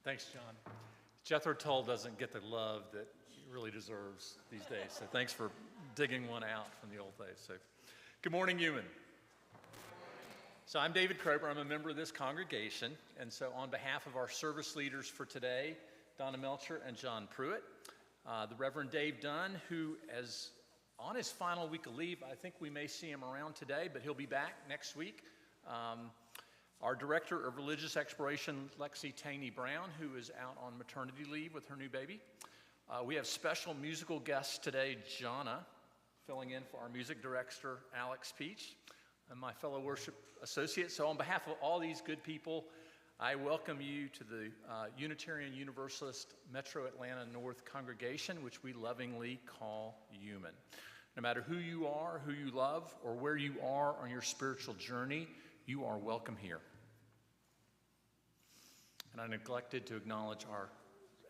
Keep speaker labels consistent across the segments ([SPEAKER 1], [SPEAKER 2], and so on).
[SPEAKER 1] Thanks, John. Jethro Tull doesn't get the love that he really deserves these days, so thanks for digging one out from the old days. So, good morning, UUMAN. So I'm David Krober. I'm a member of this congregation, and so on behalf of our service leaders for today, Donna Melcher and John Pruitt, the Reverend Dave Dunn, who is on his final week of leave. I think we may see him around today, but he'll be back next week. Our Director of Religious Exploration, Lexi Taney Brown, who is out on maternity leave with her new baby. We have special musical guests today, Jonna, filling in for our music director, Alex Peach, and my fellow worship associates. So on behalf of all these good people, I welcome you to the Unitarian Universalist Metro Atlanta North congregation, which we lovingly call UUMAN. No matter who you are, who you love, or where you are on your spiritual journey, you are welcome here. And I neglected to acknowledge our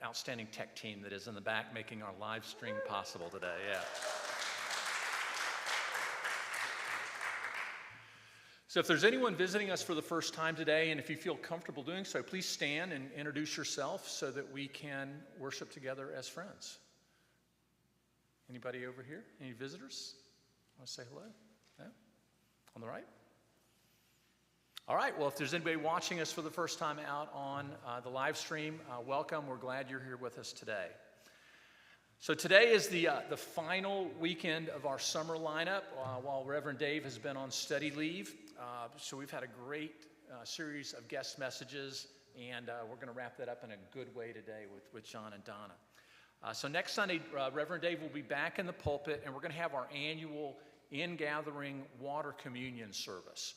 [SPEAKER 1] outstanding tech team that is in the back making our live stream possible today. Yeah. So if there's anyone visiting us for the first time today, and if you feel comfortable doing so, please stand and introduce yourself so that we can worship together as friends. Anybody over here? Any visitors? Want to say hello? No? On the right? All right, well, if there's anybody watching us for the first time out on the live stream, welcome. We're glad you're here with us today. So today is the final weekend of our summer lineup while Reverend Dave has been on study leave. So we've had a great series of guest messages, and we're going to wrap that up in a good way today with John and Donna. So next Sunday, Reverend Dave will be back in the pulpit, and we're going to have our annual in-gathering water communion service.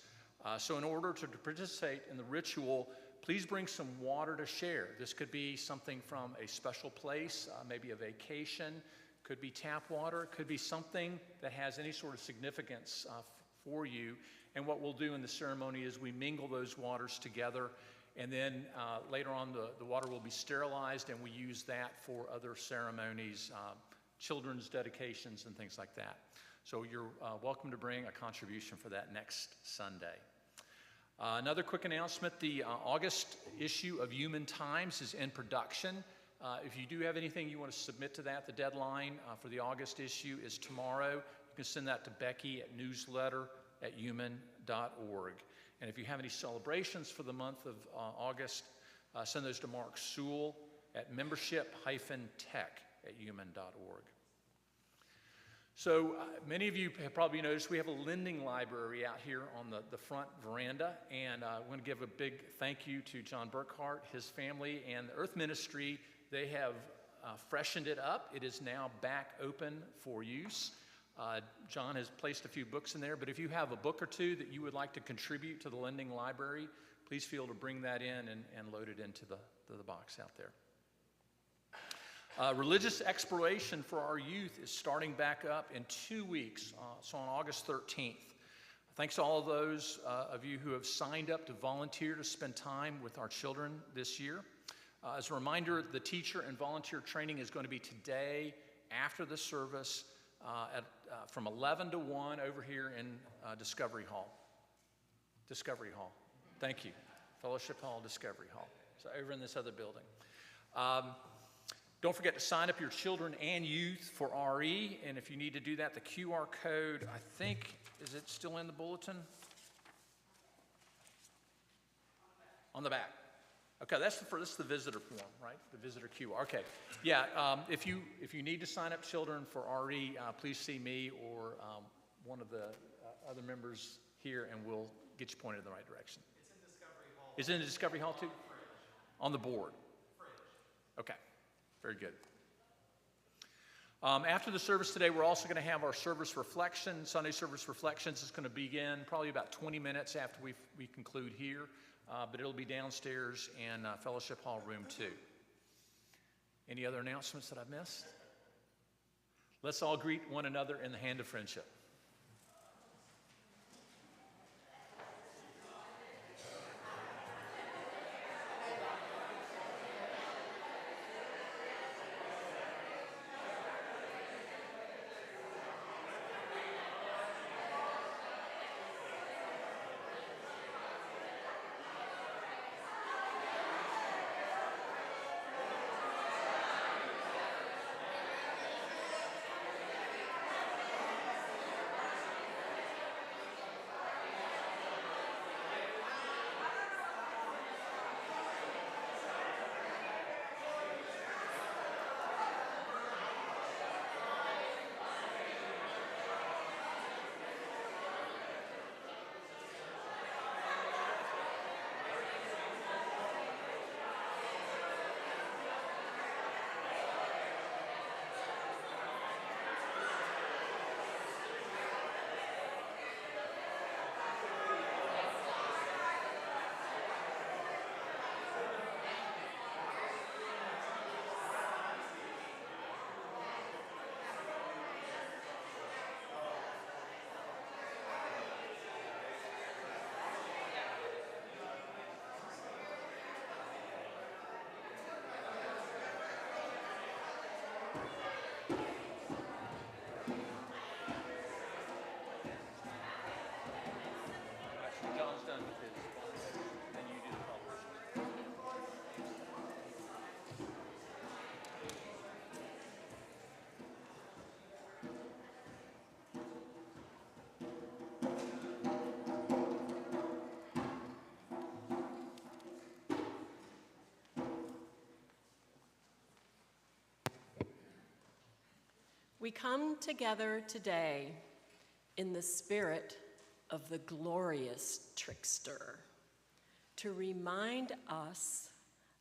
[SPEAKER 1] So in order to participate in the ritual, please bring some water to share. This could be something from a special place, maybe a vacation, could be tap water, could be something that has any sort of significance for you. And what we'll do in the ceremony is we mingle those waters together, and then later on the water will be sterilized, and we use that for other ceremonies, children's dedications and things like that. So you're welcome to bring a contribution for that next Sunday. Another quick announcement, the August issue of UUMAN Times is in production. If you do have anything you want to submit to that, the deadline for the August issue is tomorrow. You can send that to Becky at newsletter@uman.org. And if you have any celebrations for the month of August, send those to Mark Sewell at membership-tech@uman.org. So many of you have probably noticed we have a lending library out here on the front veranda, and I want to give a big thank you to John Burkhart, his family, and the Earth Ministry. They have freshened it up. It is now back open for use. John has placed a few books in there, but if you have a book or two that you would like to contribute to the lending library, please feel to bring that in and load it into the box out there. Religious exploration for our youth is starting back up in 2 weeks, so on August 13th. Thanks to all of those of you who have signed up to volunteer to spend time with our children this year. As a reminder, the teacher and volunteer training is going to be today after the service from 11 to 1 over here in Discovery Hall. Discovery Hall. Thank you. Fellowship Hall, Discovery Hall. So over in this other building. Don't forget to sign up your children and youth for RE, and if you need to do that, the QR code, I think, is it still in the bulletin? On the back. Okay, this is the visitor form, right? The visitor QR. Okay, yeah. If you need to sign up children for RE, please see me or one of the other members here, and we'll get you pointed in the right direction.
[SPEAKER 2] It's in Discovery Hall.
[SPEAKER 1] Is it in the Discovery Hall too? On the board.
[SPEAKER 2] Fridge.
[SPEAKER 1] Okay. Very good. After the service today, we're also going to have our service reflection. Sunday service reflections is going to begin probably about 20 minutes after we conclude here, but it'll be downstairs in Fellowship Hall Room 2. Any other announcements that I've missed? Let's all greet one another in the hand of friendship.
[SPEAKER 2] We come together today in the spirit of the glorious Trickster to remind us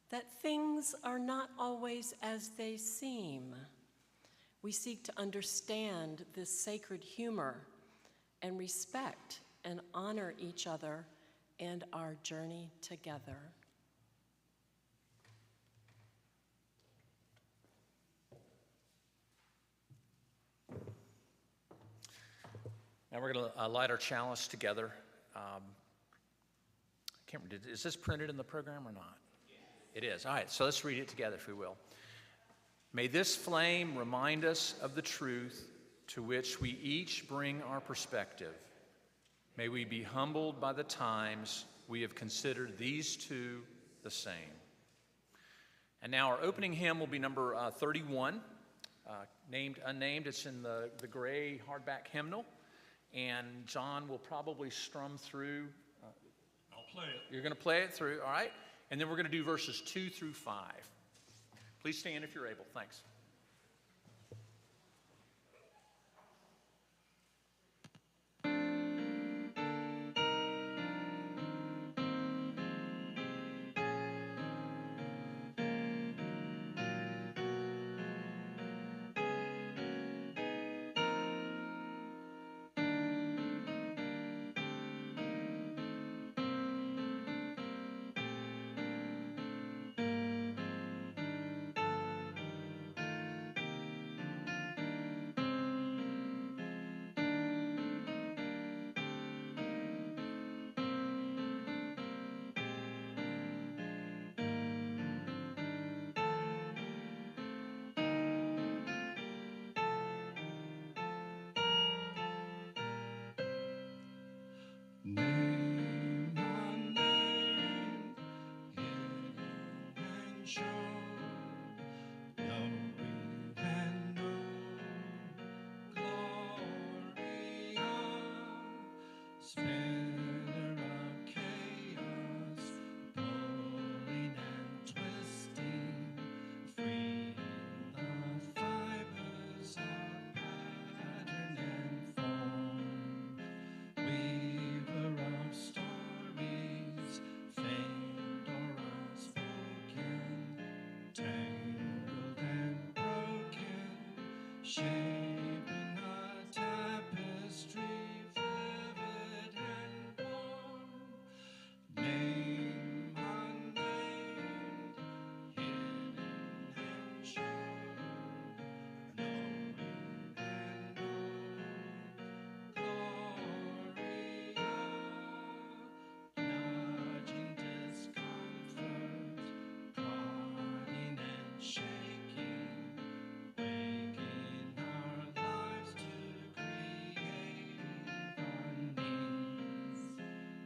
[SPEAKER 2] that things are not always as they seem. We seek to understand this sacred humor and respect and honor each other and our journey together.
[SPEAKER 1] Now we're going to light our chalice together. I can't remember, is this printed in the program or not? Yes. It is. All right, so let's read it together if we will. May this flame remind us of the truth to which we each bring our perspective. May we be humbled by the times we have considered these two the same. And now our opening hymn will be number 31, named Unnamed. It's in the gray hardback hymnal. And John will probably strum through.
[SPEAKER 3] I'll play it.
[SPEAKER 1] You're going to play it through, all right? And then we're going to do verses 2 through 5. Please stand if you're able. Thanks.
[SPEAKER 3] Name unnamed, hidden and shown, knowing and known, Gloria, spinner of chaos, pulling and twisting, free the fibers of pattern and form. Weaver of stories, famed or unspoken, tangled and broken, shaping a tapestry vivid and warm. Name unnamed, hidden and shown, knowing and known. Gloria, nudging discomfort, prodding and shaking, waking our lives to create unease.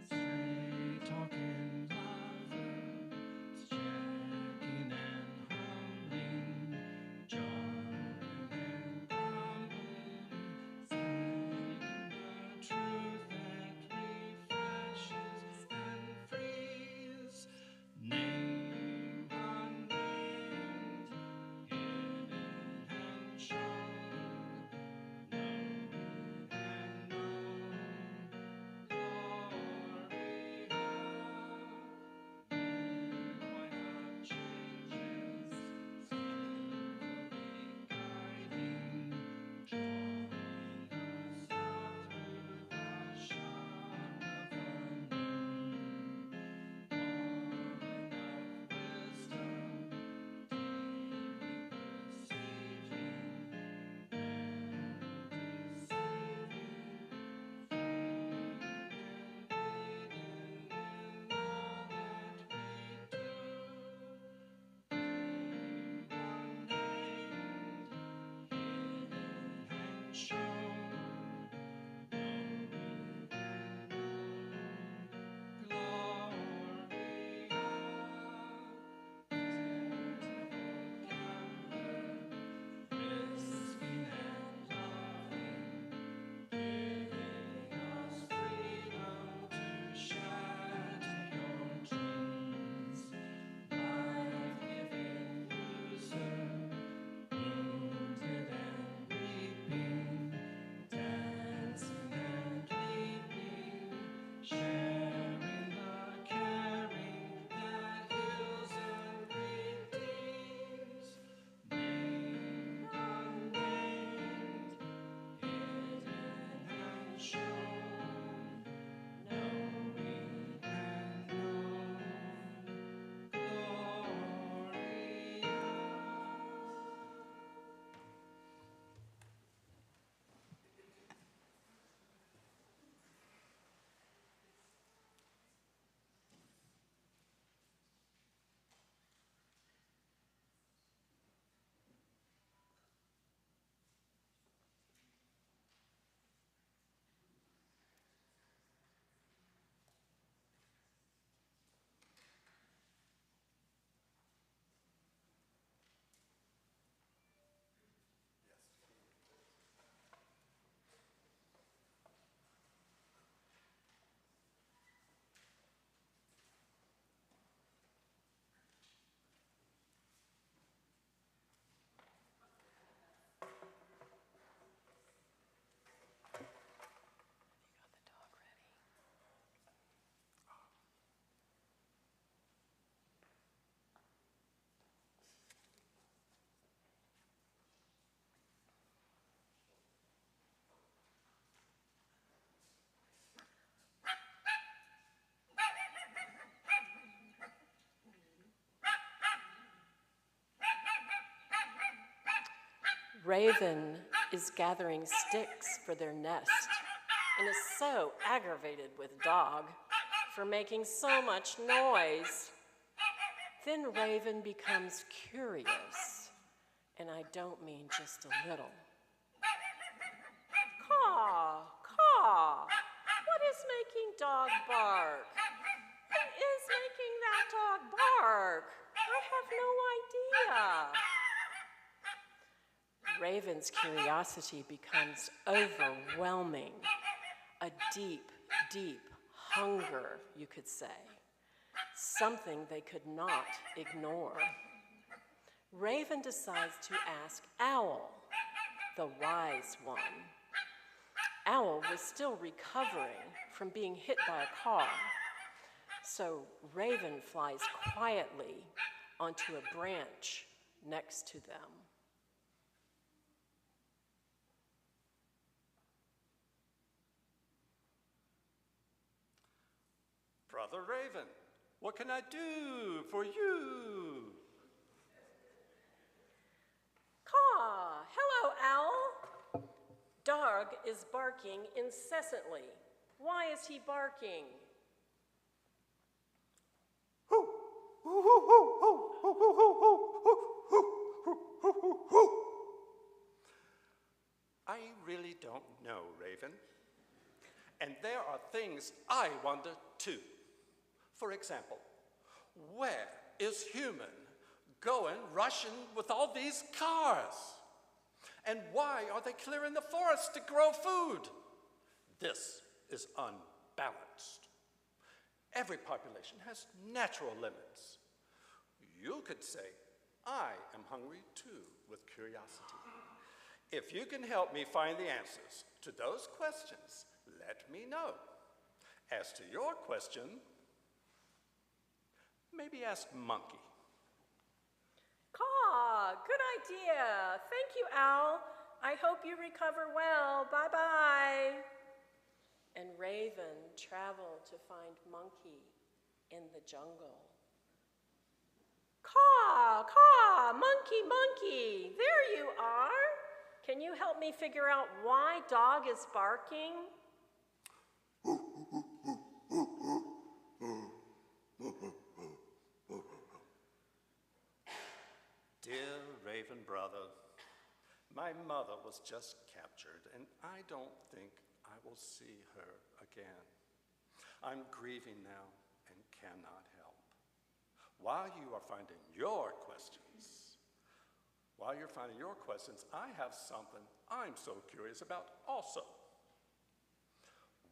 [SPEAKER 3] Straight talking lovers, checking and humbling, jarring and grumbling, saying the truth that refreshes and frees. Name unnamed, hidden and shown, knowing and known. Gloria, midwife of changes, skillfully guiding, drawing us out through the shine of the moon. Woman of wisdom, deeply perceiving, never deceiving, freeing and leading in all that we do. Name unnamed, hidden and shown, knowing and known. Gloria, daredevil gambler, risking and loving, giving us freedom to shatter your dreams. Life-giving loser, wounded and
[SPEAKER 2] Raven is gathering sticks for their nest and is so aggravated with Dog for making so much noise. Then Raven becomes curious, and I don't mean just a little. Caw, caw, what is making Dog bark? What is making that dog bark? I have no idea. Raven's curiosity becomes overwhelming, a deep, deep hunger, you could say, something they could not ignore. Raven decides to ask Owl, the wise one. Owl was still recovering from being hit by a car, so Raven flies quietly onto a branch next to them.
[SPEAKER 4] Brother Raven, what can I do for you?
[SPEAKER 2] Caw! Hello, Owl. Dog is barking incessantly. Why is he barking?
[SPEAKER 4] I really don't know, Raven. And there are things I wonder too. For example, where is human going rushing with all these cars? And why are they clearing the forest to grow food? This is unbalanced. Every population has natural limits. You could say, I am hungry too with curiosity. If you can help me find the answers to those questions, let me know. As to your question, maybe ask Monkey.
[SPEAKER 2] Caw, good idea. Thank you, Owl. I hope you recover well. Bye-bye. And Raven traveled to find Monkey in the jungle. Caw, caw, monkey, monkey, there you are. Can you help me figure out why Dog is barking?
[SPEAKER 4] Dear Raven brother, my mother was just captured, and I don't think I will see her again. I'm grieving now and cannot help. While you are finding your questions, I have something I'm so curious about also.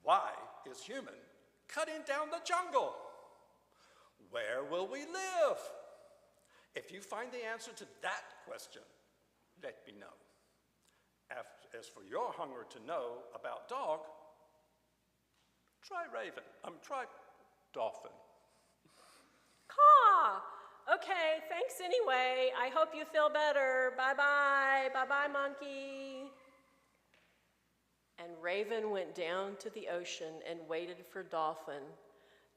[SPEAKER 4] Why is human cutting down the jungle? Where will we live? If you find the answer to that question, let me know. As for your hunger to know about Dog, try Dolphin.
[SPEAKER 2] Caw! Okay, thanks anyway. I hope you feel better. Bye-bye. Bye-bye, Monkey. And Raven went down to the ocean and waited for Dolphin.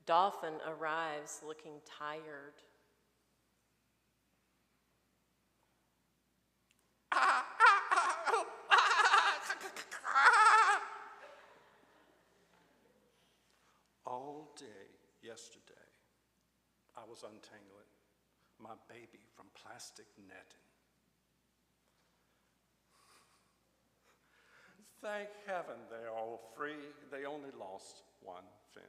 [SPEAKER 2] Dolphin arrives looking tired.
[SPEAKER 4] All day yesterday, I was untangling my baby from plastic netting. Thank heaven they're all free. They only lost one fin.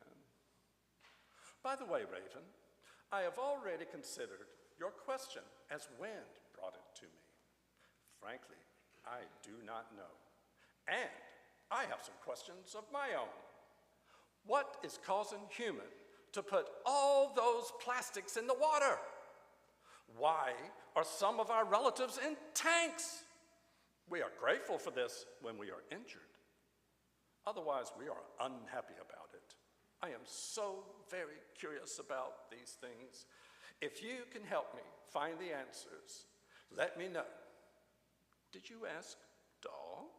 [SPEAKER 4] By the way, Raven, I have already considered your question as wind brought it to me. Frankly, I do not know. And I have some questions of my own. What is causing human to put all those plastics in the water? Why are some of our relatives in tanks? We are grateful for this when we are injured. Otherwise, we are unhappy about it. I am so very curious about these things. If you can help me find the answers, let me know. Did you ask Dog?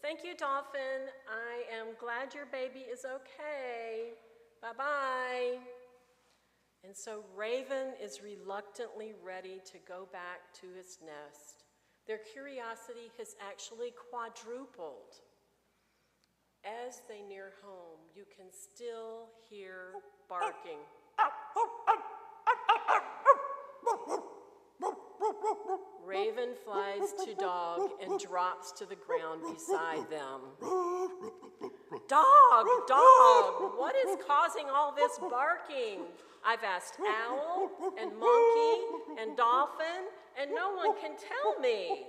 [SPEAKER 2] Thank you, Dolphin. I am glad your baby is okay. Bye-bye. And so Raven is reluctantly ready to go back to his nest. Their curiosity has actually quadrupled. As they near home, you can still hear barking. Raven flies to dog and drops to the ground beside them. Dog, dog, what is causing all this barking? I've asked owl and monkey and dolphin, and no one can tell me.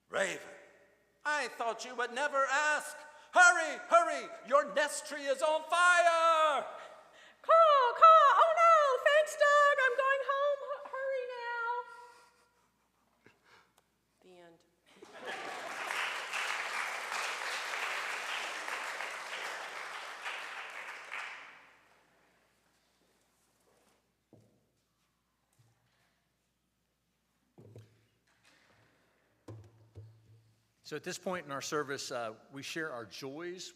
[SPEAKER 4] Raven, I thought you would never ask. Hurry, hurry, your nest tree is on fire!
[SPEAKER 2] Caw, caw, oh no, thanks dog, I'm going home, hurry now. The end.
[SPEAKER 1] So at this point in our service, we share our joys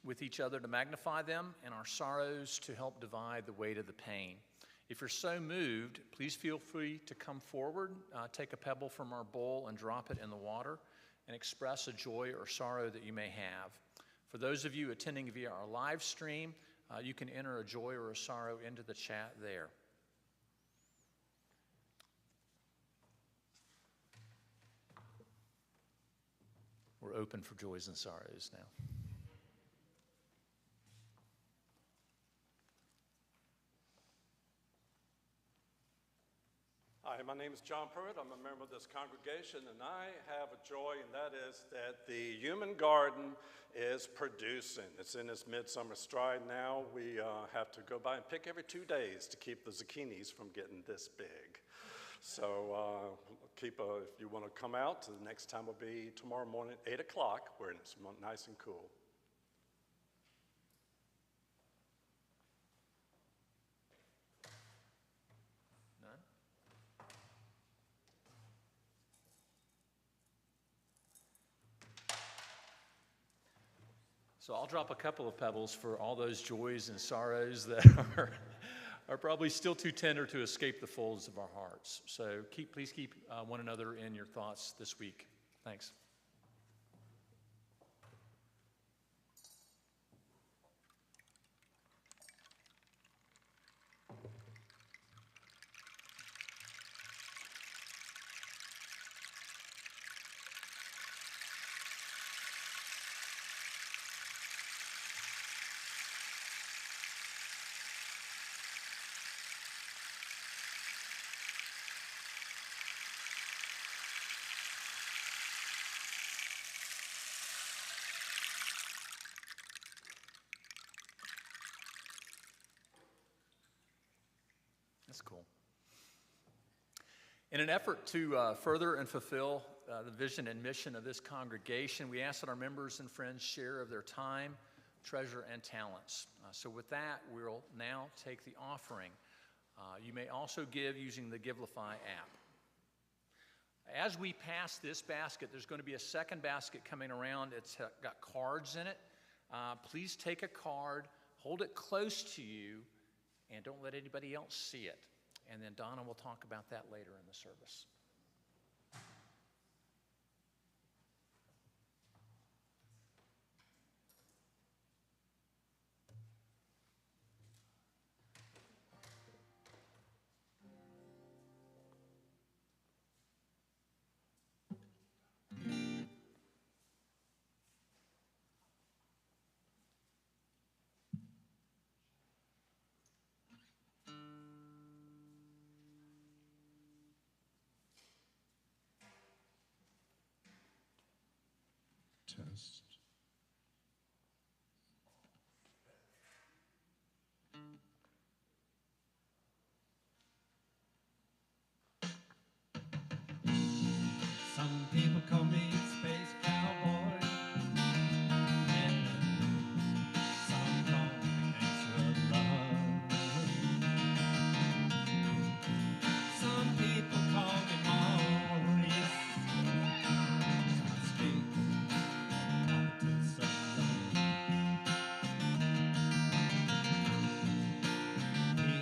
[SPEAKER 1] with each other to magnify them and our sorrows to help divide the weight of the pain. If you're so moved, please feel free to come forward, take a pebble from our bowl and drop it in the water, and express a joy or sorrow that you may have. For those of you attending via our live stream, you can enter a joy or a sorrow into the chat there. We're open for joys and sorrows now.
[SPEAKER 4] Hi, my name is John Pruitt. I'm a member of this congregation, and I have a joy, and that is that the human garden is producing. It's in its midsummer stride now. We have to go by and pick every 2 days to keep the zucchinis from getting this big. So if you want to come out, the next time will be tomorrow morning at 8 o'clock, where it's nice and cool.
[SPEAKER 1] None? So I'll drop a couple of pebbles for all those joys and sorrows that are probably still too tender to escape the folds of our hearts. So please keep one another in your thoughts this week. Thanks. That's cool. In an effort to further and fulfill the vision and mission of this congregation, we ask that our members and friends share of their time, treasure, and talents. So with that, we'll now take the offering. You may also give using the Givelify app. As we pass this basket, there's going to be a second basket coming around. It's got cards in it. Please take a card, hold it close to you, and don't let anybody else see it. And then Donna will talk about that later in the service.
[SPEAKER 3] Test. Some people call me Space Cowboy, and some call me Gangster Love. Some people call me Maurice. I speak he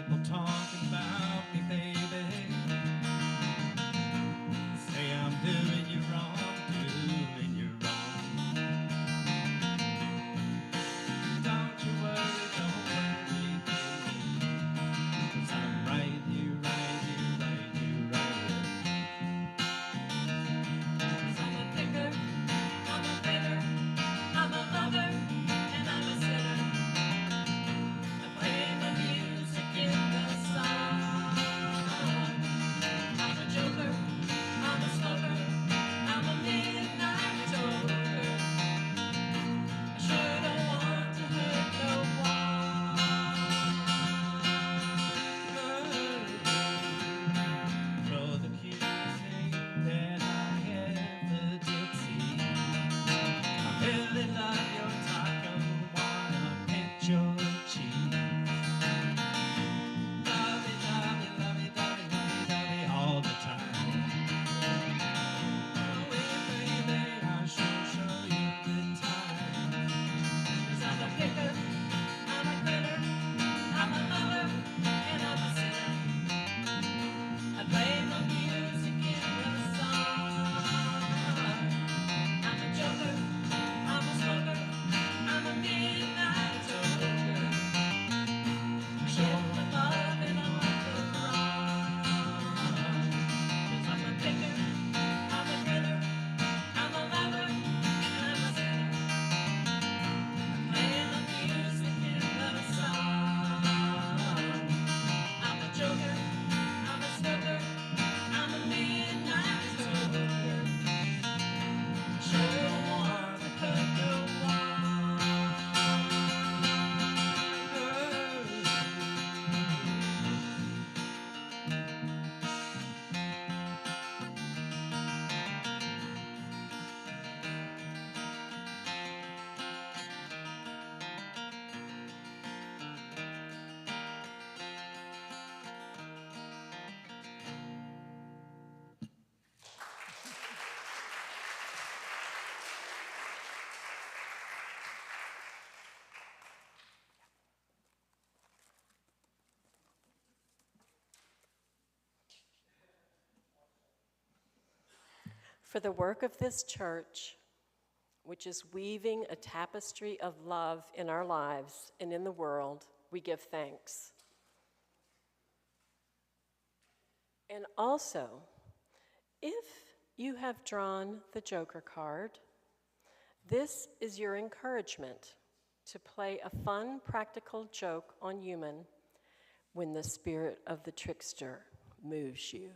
[SPEAKER 2] For the work of this church, which is weaving a tapestry of love in our lives and in the world, we give thanks. And also, if you have drawn the Joker card, this is your encouragement to play a fun, practical joke on UUMAN when the spirit of the trickster moves you.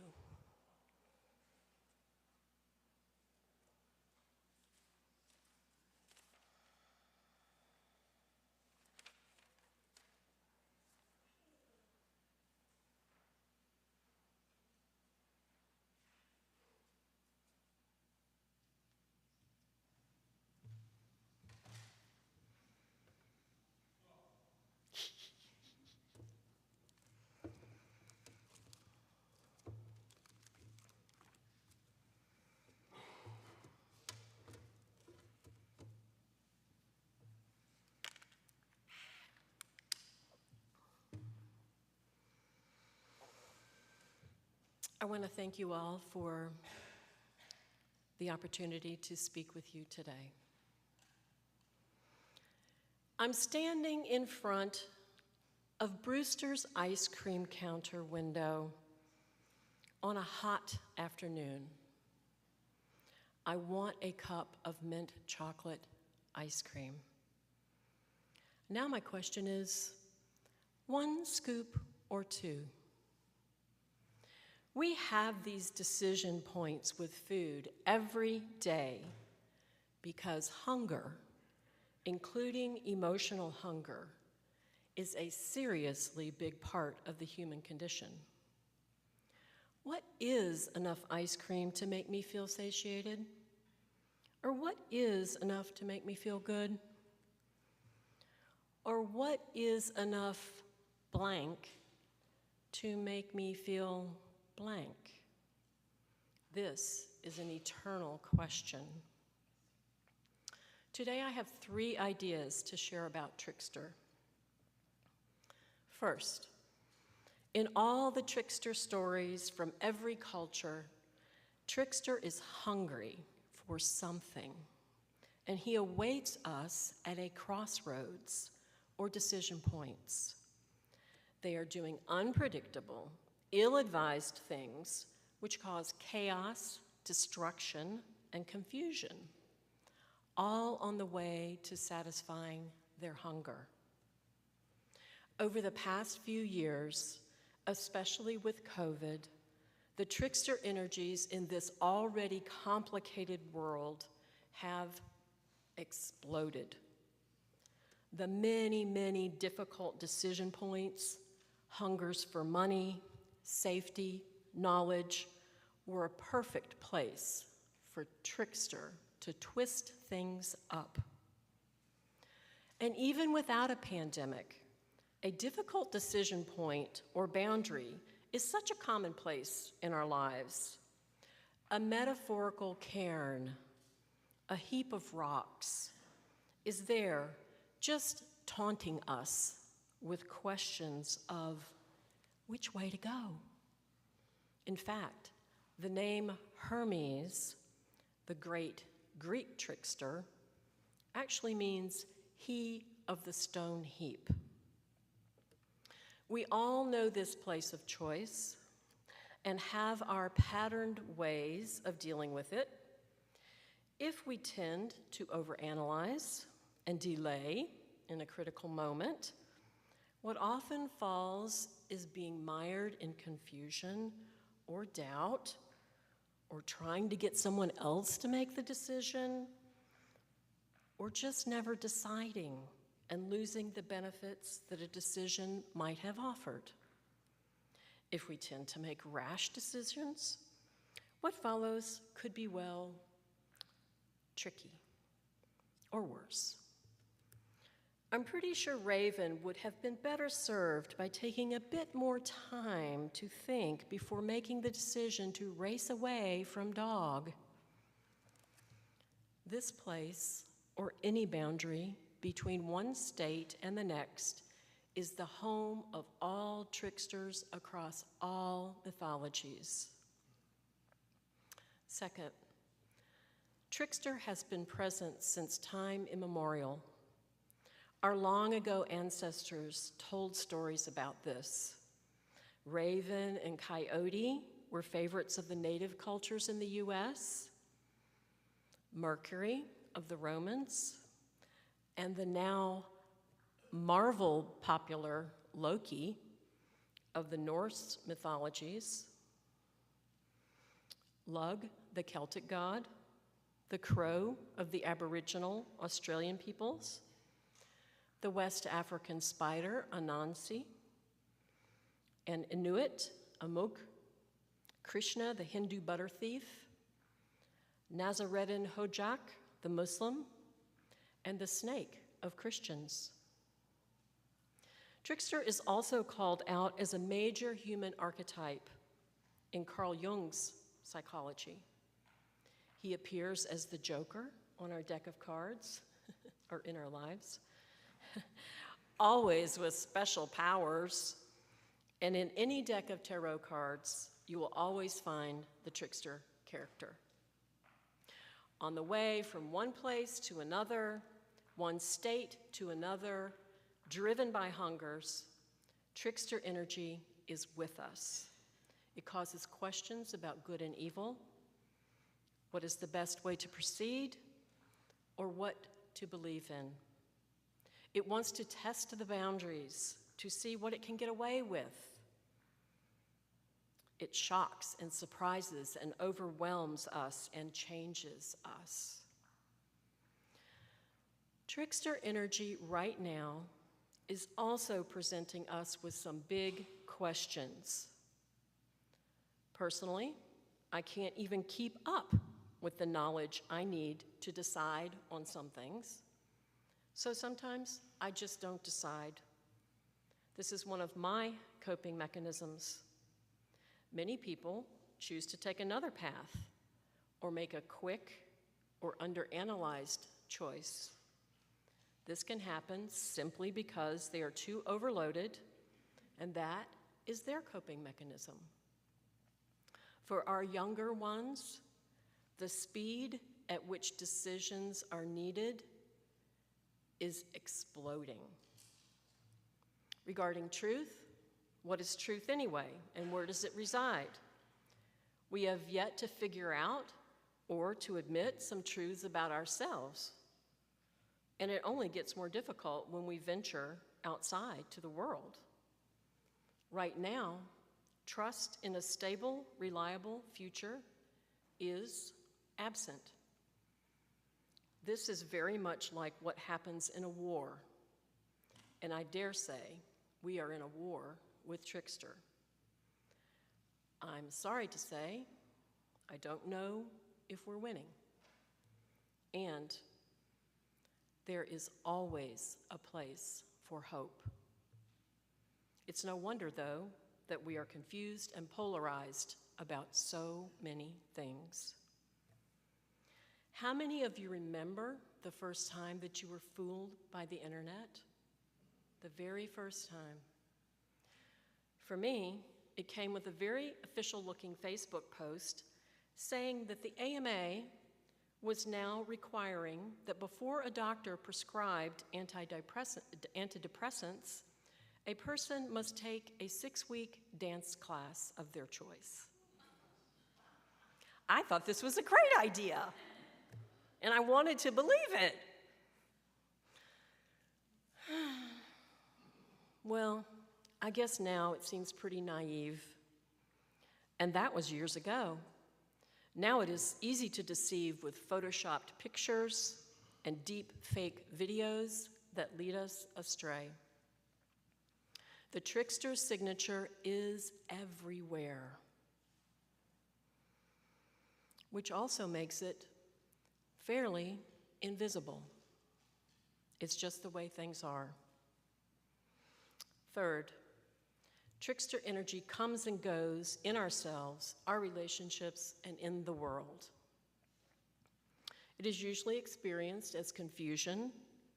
[SPEAKER 2] I want to thank you all for the opportunity to speak with you today. I'm standing in front of Brewster's ice cream counter window on a hot afternoon. I want a cup of mint chocolate ice cream. Now my question is, 1 scoop or 2? We have these decision points with food every day because hunger, including emotional hunger, is a seriously big part of the human condition. What is enough ice cream to make me feel satiated? Or what is enough to make me feel good? Or what is enough blank to make me feel blank? This is an eternal question. Today I have 3 ideas to share about Trickster. First, in all the Trickster stories from every culture, Trickster is hungry for something, and he awaits us at a crossroads or decision points. They are doing unpredictable, ill-advised things which cause chaos, destruction, and confusion, all on the way to satisfying their hunger. Over the past few years, especially with COVID, the trickster energies in this already complicated world have exploded. The many, many difficult decision points, hungers for money, safety, knowledge, were a perfect place for Trickster to twist things up. And even without a pandemic, a difficult decision point or boundary is such a commonplace in our lives. A metaphorical cairn, a heap of rocks, is there just taunting us with questions of which way to go. In fact, the name Hermes, the great Greek trickster, actually means he of the stone heap. We all know this place of choice and have our patterned ways of dealing with it. If we tend to overanalyze and delay in a critical moment, what often falls is being mired in confusion or doubt, or trying to get someone else to make the decision, or just never deciding and losing the benefits that a decision might have offered. If we tend to make rash decisions, what follows could be, well, tricky, or worse. I'm pretty sure Raven would have been better served by taking a bit more time to think before making the decision to race away from Dog. This place, or any boundary between one state and the next, is the home of all tricksters across all mythologies. Second, Trickster has been present since time immemorial. Our long ago ancestors told stories about this. Raven and Coyote were favorites of the native cultures in the US, Mercury of the Romans, and the now Marvel popular Loki of the Norse mythologies, Lug, the Celtic god, the crow of the Aboriginal Australian peoples, the West African spider, Anansi, and Inuit, Amuk, Krishna, the Hindu butter thief, Nazaretan Hojak, the Muslim, and the snake of Christians. Trickster is also called out as a major human archetype in Carl Jung's psychology. He appears as the Joker on our deck of cards, or in our lives, always with special powers. And in any deck of tarot cards, you will always find the trickster character. On the way from one place to another, one state to another, driven by hungers, trickster energy is with us. It causes questions about good and evil, what is the best way to proceed, or what to believe in. It wants to test the boundaries to see what it can get away with. It shocks and surprises and overwhelms us and changes us. Trickster energy right now is also presenting us with some big questions. Personally, I can't even keep up with the knowledge I need to decide on some things. So sometimes I just don't decide. This is one of my coping mechanisms. Many people choose to take another path or make a quick or underanalyzed choice. This can happen simply because they are too overloaded, and that is their coping mechanism. For our younger ones, the speed at which decisions are needed is exploding. Regarding truth, what is truth anyway, and where does it reside? We have yet to figure out or to admit some truths about ourselves. And it only gets more difficult when we venture outside to the world. Right now, trust in a stable, reliable future is absent. This is very much like what happens in a war. And I dare say we are in a war with Trickster. I'm sorry to say, I don't know if we're winning. And there is always a place for hope. It's no wonder, though, that we are confused and polarized about so many things. How many of you remember the first time that you were fooled by the internet? The very first time. For me, it came with a very official-looking Facebook post saying that the AMA was now requiring that before a doctor prescribed antidepressants, a person must take a 6-week dance class of their choice. I thought this was a great idea, and I wanted to believe it. Well, I guess now it seems pretty naive, and that was years ago. Now it is easy to deceive with photoshopped pictures and deep fake videos that lead us astray. The trickster's signature is everywhere, which also makes it fairly invisible. It's just the way things are. Third, trickster energy comes and goes in ourselves, our relationships, and in the world. It is usually experienced as confusion,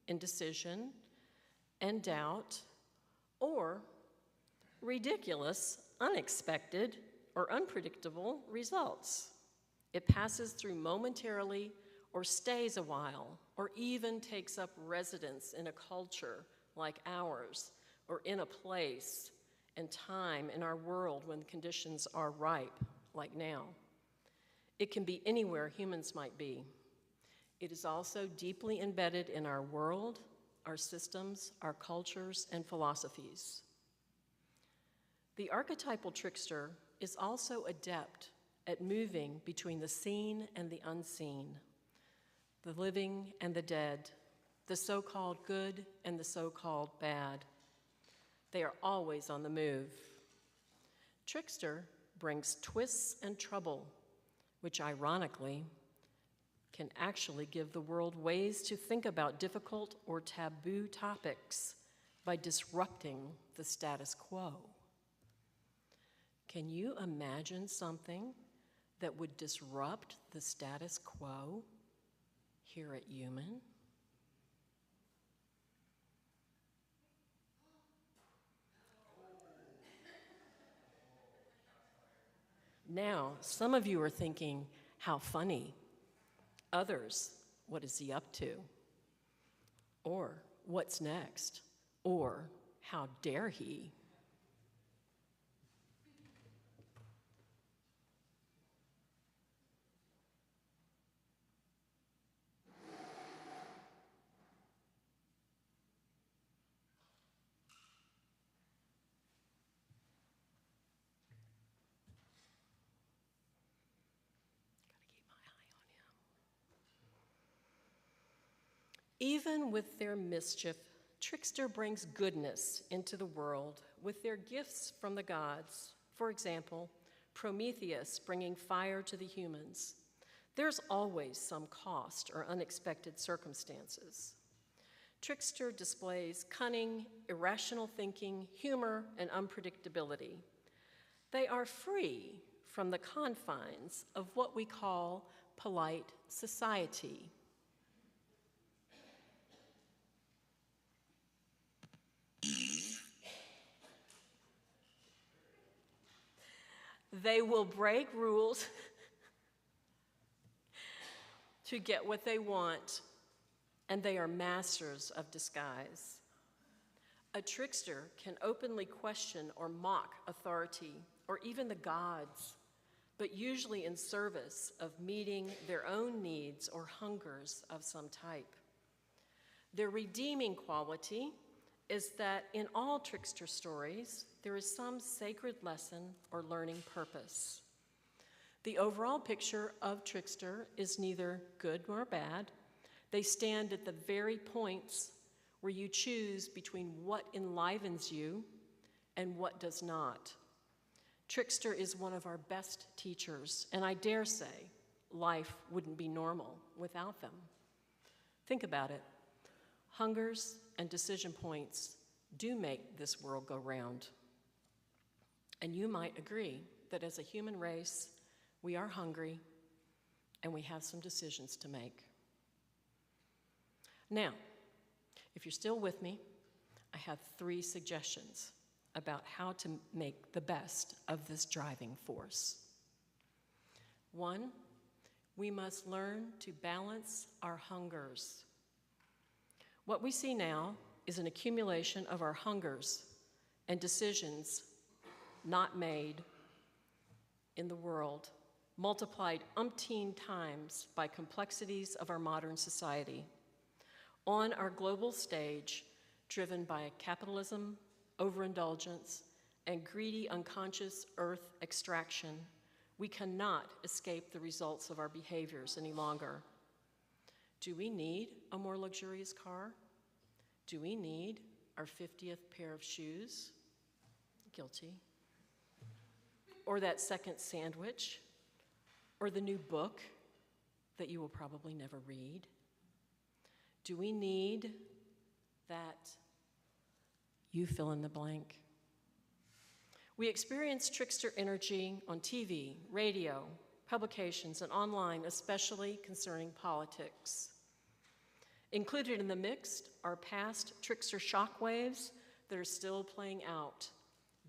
[SPEAKER 2] indecision, and doubt, or ridiculous, unexpected, or unpredictable results. It passes through momentarily or stays a while, or even takes up residence in a culture like ours, or in a place and time in our world when conditions are ripe, like now. It can be anywhere humans might be. It is also deeply embedded in our world, our systems, our cultures, and philosophies. The archetypal trickster is also adept at moving between the seen and the unseen, the living and the dead, the so-called good and the so-called bad. They are always on the move. Trickster brings twists and trouble, which ironically can actually give the world ways to think about difficult or taboo topics by disrupting the status quo. Can you imagine something that would disrupt the status quo here at UUMAN? Now, some of you are thinking, how funny. Others, what is he up to? Or, what's next? Or, how dare he? Even with their mischief, Trickster brings goodness into the world with their gifts from the gods. For example, Prometheus bringing fire to the humans. There's always some cost or unexpected circumstances. Trickster displays cunning, irrational thinking, humor, and unpredictability. They are free from the confines of what we call polite society. They will break rules to get what they want, and they are masters of disguise. A trickster can openly question or mock authority, or even the gods, but usually in service of meeting their own needs or hungers of some type. Their redeeming quality is that in all trickster stories, there is some sacred lesson or learning purpose. The overall picture of trickster is neither good nor bad. They stand at the very points where you choose between what enlivens you and what does not. Trickster is one of our best teachers, and I dare say life wouldn't be normal without them. Think about it. Hungers and decision points do make this world go round. And you might agree that as a human race, we are hungry and we have some decisions to make. Now, if you're still with me, I have 3 suggestions about how to make the best of this driving force. 1, we must learn to balance our hungers. What we see now is an accumulation of our hungers and decisions not made in the world, multiplied umpteen times by complexities of our modern society. On our global stage, driven by capitalism, overindulgence, and greedy unconscious earth extraction, we cannot escape the results of our behaviors any longer. Do we need a more luxurious car? Do we need our 50th pair of shoes? Guilty. Or that second sandwich? Or the new book that you will probably never read? Do we need that? You fill in the blank. We experience trickster energy on TV, radio, publications, and online, especially concerning politics. Included in the mix are past trickster shockwaves that are still playing out,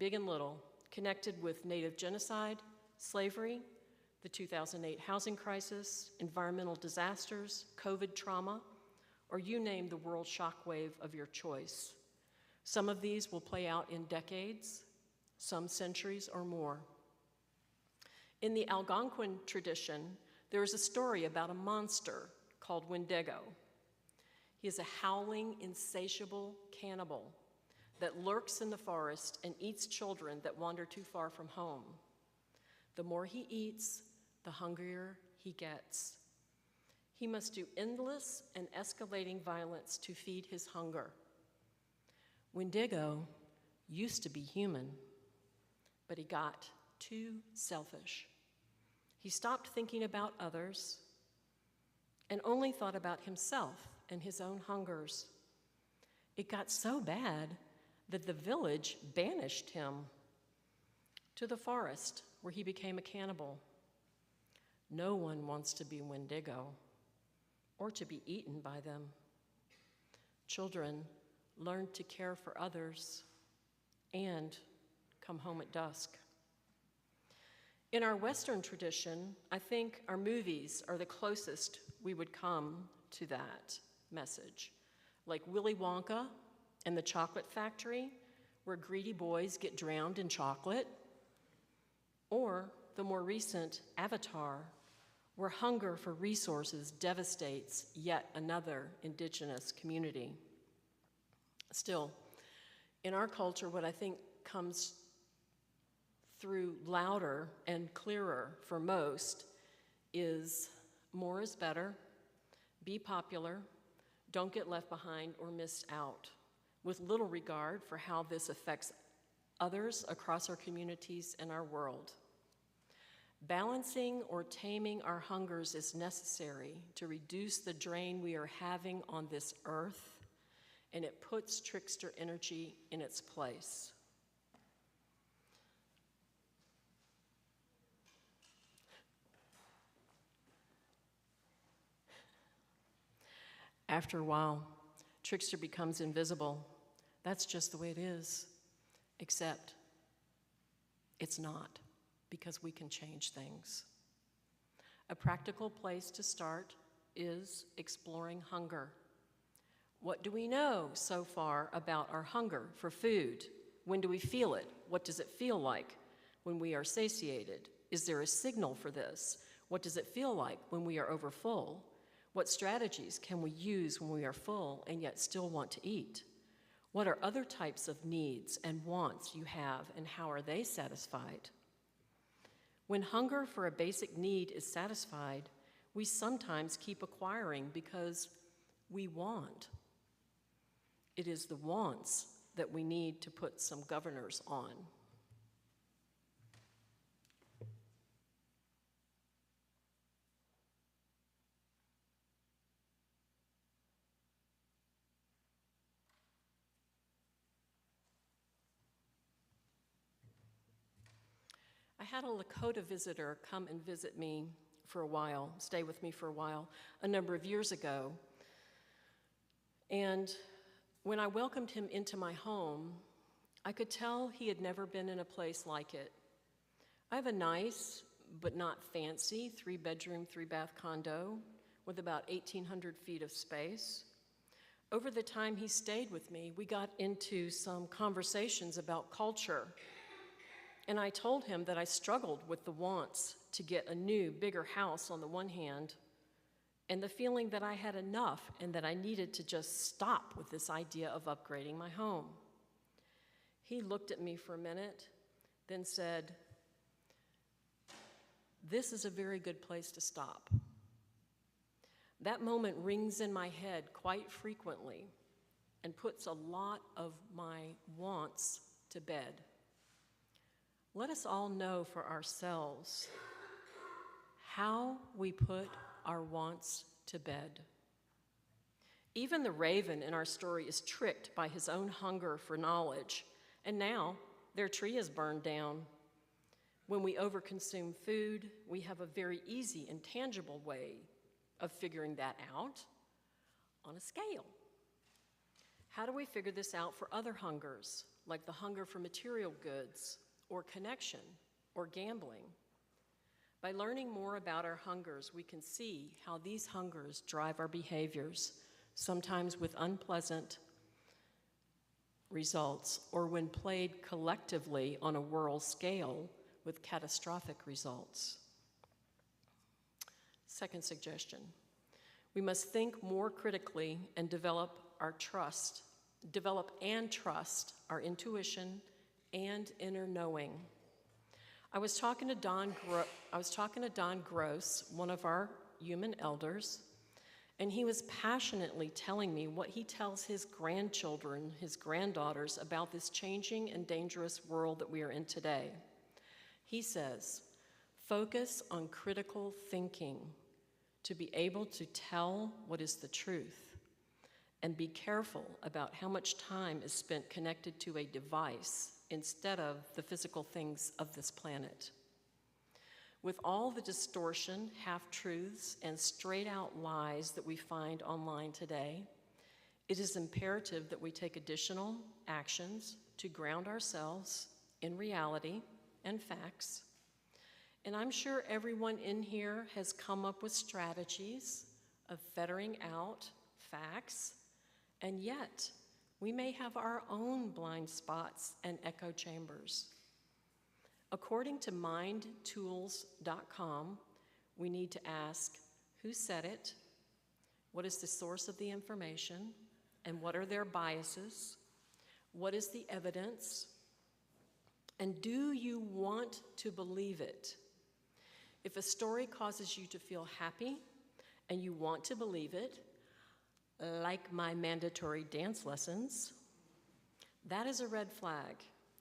[SPEAKER 2] big and little, connected with native genocide, slavery, the 2008 housing crisis, environmental disasters, COVID trauma, or you name the world shockwave of your choice. Some of these will play out in decades, some centuries or more. In the Algonquin tradition, there is a story about a monster called Wendigo. He is a howling, insatiable cannibal that lurks in the forest and eats children that wander too far from home. The more he eats, the hungrier he gets. He must do endless and escalating violence to feed his hunger. Wendigo used to be human, but he got too selfish. He stopped thinking about others and only thought about himself and his own hungers. It got so bad that the village banished him to the forest, where he became a cannibal. No one wants to be Wendigo or to be eaten by them. Children learn to care for others and come home at dusk. In our Western tradition, I think our movies are the closest we would come to that message, like Willy Wonka and the Chocolate Factory, where greedy boys get drowned in chocolate, or the more recent Avatar, where hunger for resources devastates yet another indigenous community. Still, in our culture, what I think comes through louder and clearer for most is more is better, be popular, don't get left behind or missed out, with little regard for how this affects others across our communities and our world. Balancing or taming our hungers is necessary to reduce the drain we are having on this earth, and it puts trickster energy in its place. After a while, trickster becomes invisible. That's just the way it is, except it's not, because we can change things. A practical place to start is exploring hunger. What do we know so far about our hunger for food? When do we feel it? What does it feel like when we are satiated? Is there a signal for this? What does it feel like when we are overfull? What strategies can we use when we are full and yet still want to eat? What are other types of needs and wants you have, and how are they satisfied? When hunger for a basic need is satisfied, we sometimes keep acquiring because we want. It is the wants that we need to put some governors on. I had a Lakota visitor come and visit me for a while, stay with me for a while, a number of years ago. And when I welcomed him into my home, I could tell he had never been in a place like it. I have a nice, but not fancy, 3-bedroom, 3-bath condo with about 1,800 feet of space. Over the time he stayed with me, we got into some conversations about culture. And I told him that I struggled with the wants to get a new, bigger house on the one hand, and the feeling that I had enough and that I needed to just stop with this idea of upgrading my home. He looked at me for a minute, then said, "This is a very good place to stop." That moment rings in my head quite frequently and puts a lot of my wants to bed. Let us all know for ourselves how we put our wants to bed. Even the raven in our story is tricked by his own hunger for knowledge, and now their tree is burned down. When we overconsume food, we have a very easy and tangible way of figuring that out on a scale. How do we figure this out for other hungers, like the hunger for material goods, or connection, or gambling? By learning more about our hungers, we can see how these hungers drive our behaviors, sometimes with unpleasant results, or when played collectively on a world scale with catastrophic results. Second suggestion, we must think more critically and develop and trust our intuition and inner knowing. I was talking to Don Gross, one of our UUMAN elders, and he was passionately telling me what he tells his grandchildren, his granddaughters, about this changing and dangerous world that we are in today. He says, focus on critical thinking to be able to tell what is the truth, and be careful about how much time is spent connected to a device instead of the physical things of this planet. With all the distortion, half-truths, and straight-out lies that we find online today, it is imperative that we take additional actions to ground ourselves in reality and facts. And I'm sure everyone in here has come up with strategies of filtering out facts, and yet we may have our own blind spots and echo chambers. According to mindtools.com, we need to ask, who said it? What is the source of the information? And what are their biases? What is the evidence? And do you want to believe it? If a story causes you to feel happy and you want to believe it, like my mandatory dance lessons, that is a red flag,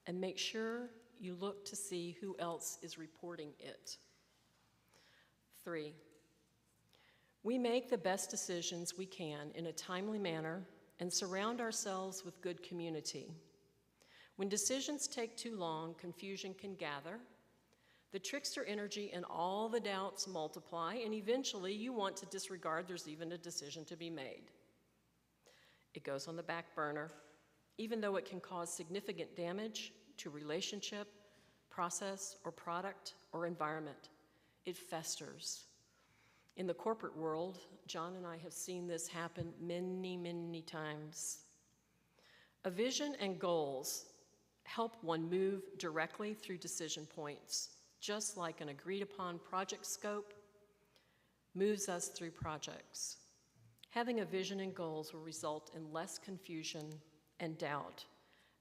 [SPEAKER 2] and make sure you look to see who else is reporting it. 3, we make the best decisions we can in a timely manner and surround ourselves with good community. When decisions take too long, confusion can gather. The trickster energy and all the doubts multiply, and eventually you want to disregard there's even a decision to be made. It goes on the back burner, even though it can cause significant damage to relationship, process, or product, or environment. It festers. In the corporate world, John and I have seen this happen many, many times. A vision and goals help one move directly through decision points, just like an agreed-upon project scope moves us through projects. Having a vision and goals will result in less confusion and doubt,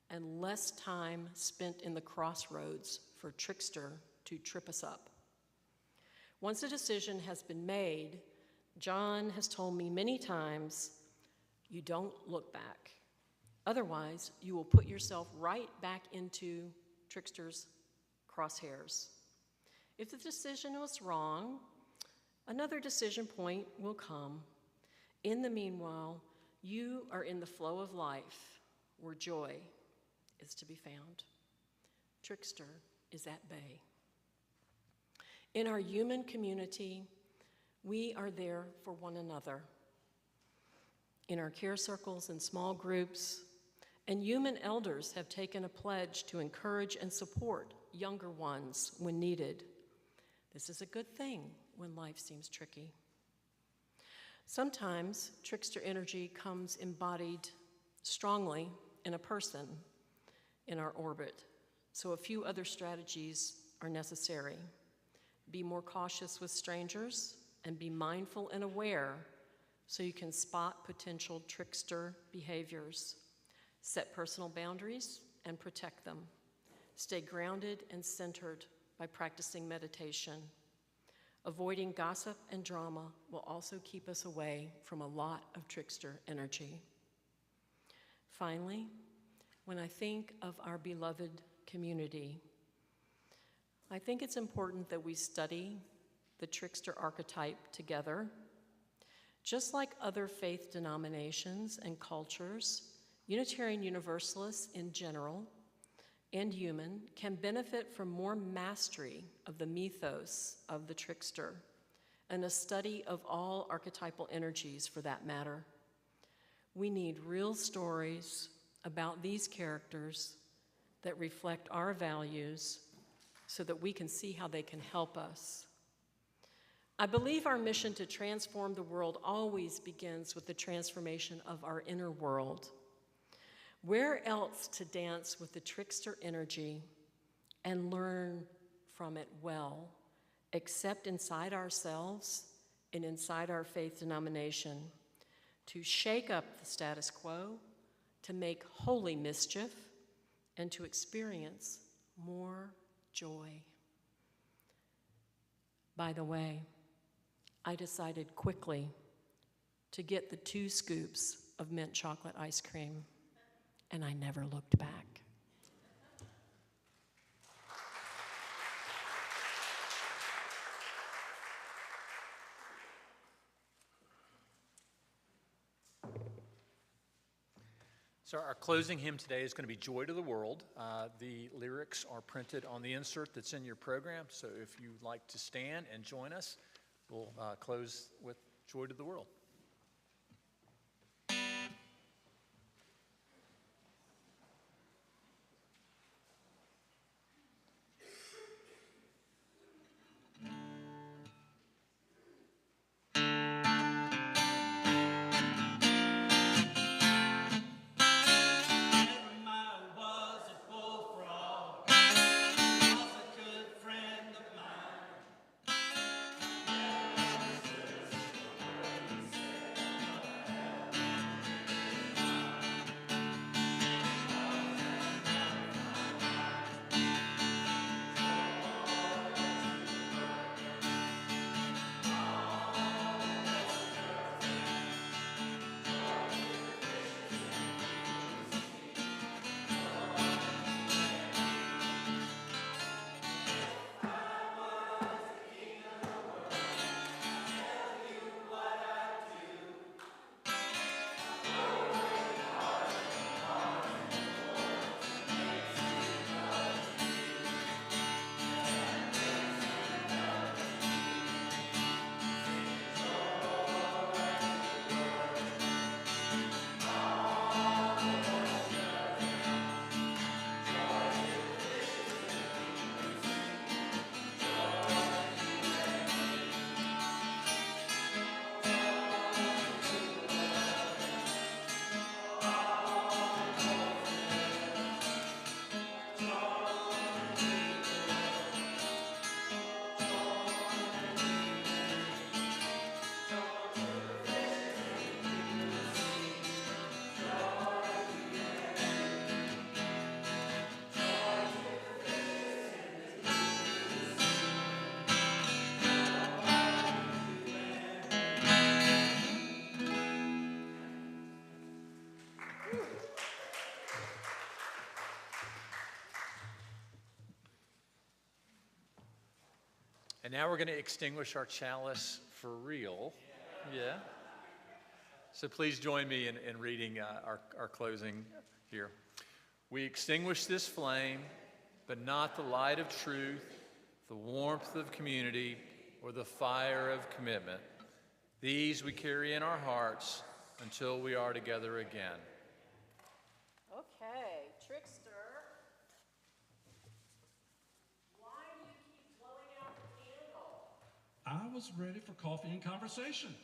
[SPEAKER 2] and less time spent in the crossroads for Trickster to trip us up. Once a decision has been made, John has told me many times, you don't look back. Otherwise, you will put yourself right back into Trickster's crosshairs. If the decision was wrong, another decision point will come. In the meanwhile, you are in the flow of life where joy is to be found. Trickster is at bay. In our human community, we are there for one another. In our care circles and small groups, and UUMAN elders have taken a pledge to encourage and support younger ones when needed. This is a good thing when life seems tricky. Sometimes trickster energy comes embodied strongly in a person in our orbit, so a few other strategies are necessary. Be more cautious with strangers and be mindful and aware so you can spot potential trickster behaviors. Set personal boundaries and protect them. Stay grounded and centered by practicing meditation. Avoiding gossip and drama will also keep us away from a lot of trickster energy. Finally, when I think of our beloved community, I think it's important that we study the trickster archetype together. Just like other faith denominations and cultures, Unitarian Universalists in general and UUMAN can benefit from more mastery of the mythos of the trickster and a study of all archetypal energies for that matter. We need real stories about these characters that reflect our values so that we can see how they can help us I believe our mission to transform the world always begins with the transformation of our inner world. Where else to dance with the trickster energy and learn from it well, except inside ourselves and inside our faith denomination, to shake up the status quo, to make holy mischief, and to experience more joy. By the way, I decided quickly to get the 2 scoops of mint chocolate ice cream, and I never looked back.
[SPEAKER 1] So our closing hymn today is going to be Joy to the World. The lyrics are printed on the insert that's in your program, so if you'd like to stand and join us, we'll close with Joy to the World. And now we're going to extinguish our chalice for real. Yeah. So please join me in reading our closing here. We extinguish this flame, but not the light of truth, the warmth of community, or the fire of commitment. These we carry in our hearts until we are together again.
[SPEAKER 2] Okay, Trickster. Why do you keep blowing out the candle?
[SPEAKER 3] I was ready for coffee and conversation.